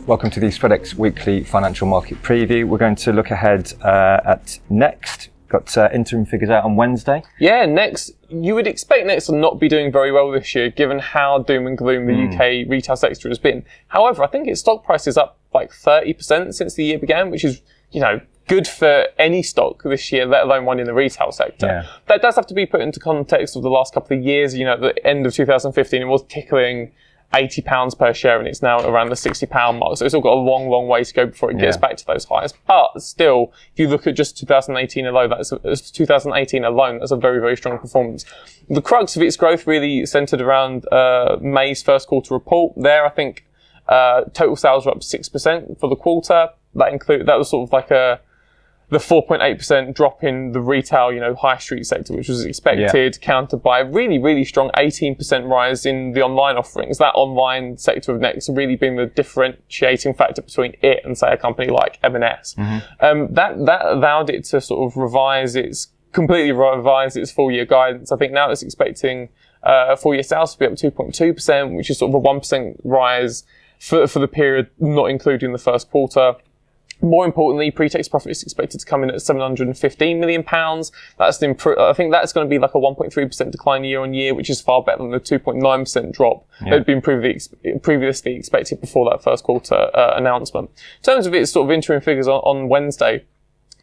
Welcome to the SpreadX Weekly Financial Market Preview. We're going to look ahead at Next. Got interim figures out on Wednesday. Yeah, Next, you would expect Next to not be doing very well this year, given how doom and gloom the UK retail sector has been. However, I think its stock price is up like 30% since the year began, which is, good for any stock this year, let alone one in the retail sector. Yeah. That does have to be put into context of the last couple of years. At the end of 2015, it was tickling £80 per share, and it's now around the £60 mark. So it's still got a long, long way to go before it gets back to those highs. But still, if you look at just 2018 alone, that's a very, very strong performance. The crux of its growth really centered around May's first quarter report. There, I think total sales were up 6% for the quarter. That was sort of like the 4.8% drop in the retail, high street sector, which was expected, countered by a really, really strong 18% rise in the online offerings. That online sector of Next really being the differentiating factor between it and, say, a company like M&S. That allowed it to sort of completely revise its full year guidance. I think now it's expecting full year sales to be up 2.2%, which is sort of a 1% rise for the period, not including the first quarter. More importantly, pre-tax profit is expected to come in at £715 million. I think that's going to be like a 1.3% decline year on year, which is far better than the 2.9% drop that had been previously expected before that first quarter announcement. In terms of its sort of interim figures on Wednesday,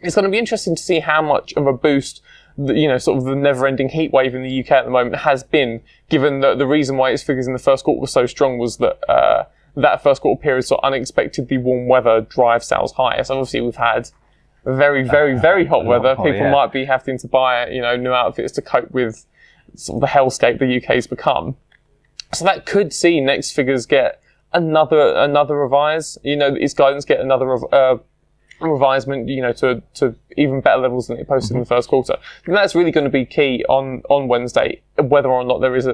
it's going to be interesting to see how much of a boost sort of the never-ending heat wave in the UK at the moment has been, given that the reason why its figures in the first quarter were so strong was that that first quarter period saw unexpectedly warm weather drive sales higher. So obviously we've had very, very, very hot weather. People might be having to buy, new outfits to cope with sort of the hellscape the UK's become. So that could see Next figures get another revise. Its guidance get another revisement, to even better levels than it posted in the first quarter. And that's really going to be key on Wednesday, whether or not there is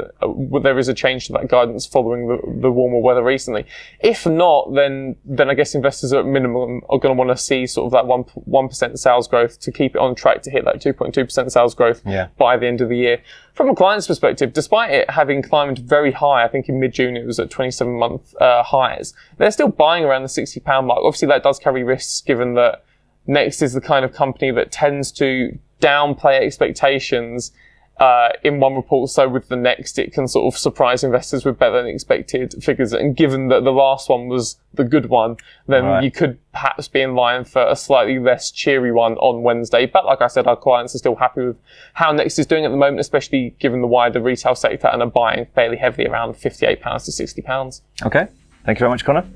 a change to that guidance following the warmer weather recently. If not, then I guess investors at minimum are going to want to see sort of that 1% sales growth to keep it on track to hit that 2.2% sales growth by the end of the year. From a client's perspective, despite it having climbed very high, I think in mid-June it was at 27-month highs, they're still buying around the £60 mark. Obviously that does carry risks, given that Next is the kind of company that tends to downplay expectations in one report. So with the Next, it can sort of surprise investors with better than expected figures. And given that the last one was the good one, then you could perhaps be in line for a slightly less cheery one on Wednesday. But like I said, our clients are still happy with how Next is doing at the moment, especially given the wider retail sector, and are buying fairly heavily around £58 to £60. Okay. Thank you very much, Connor.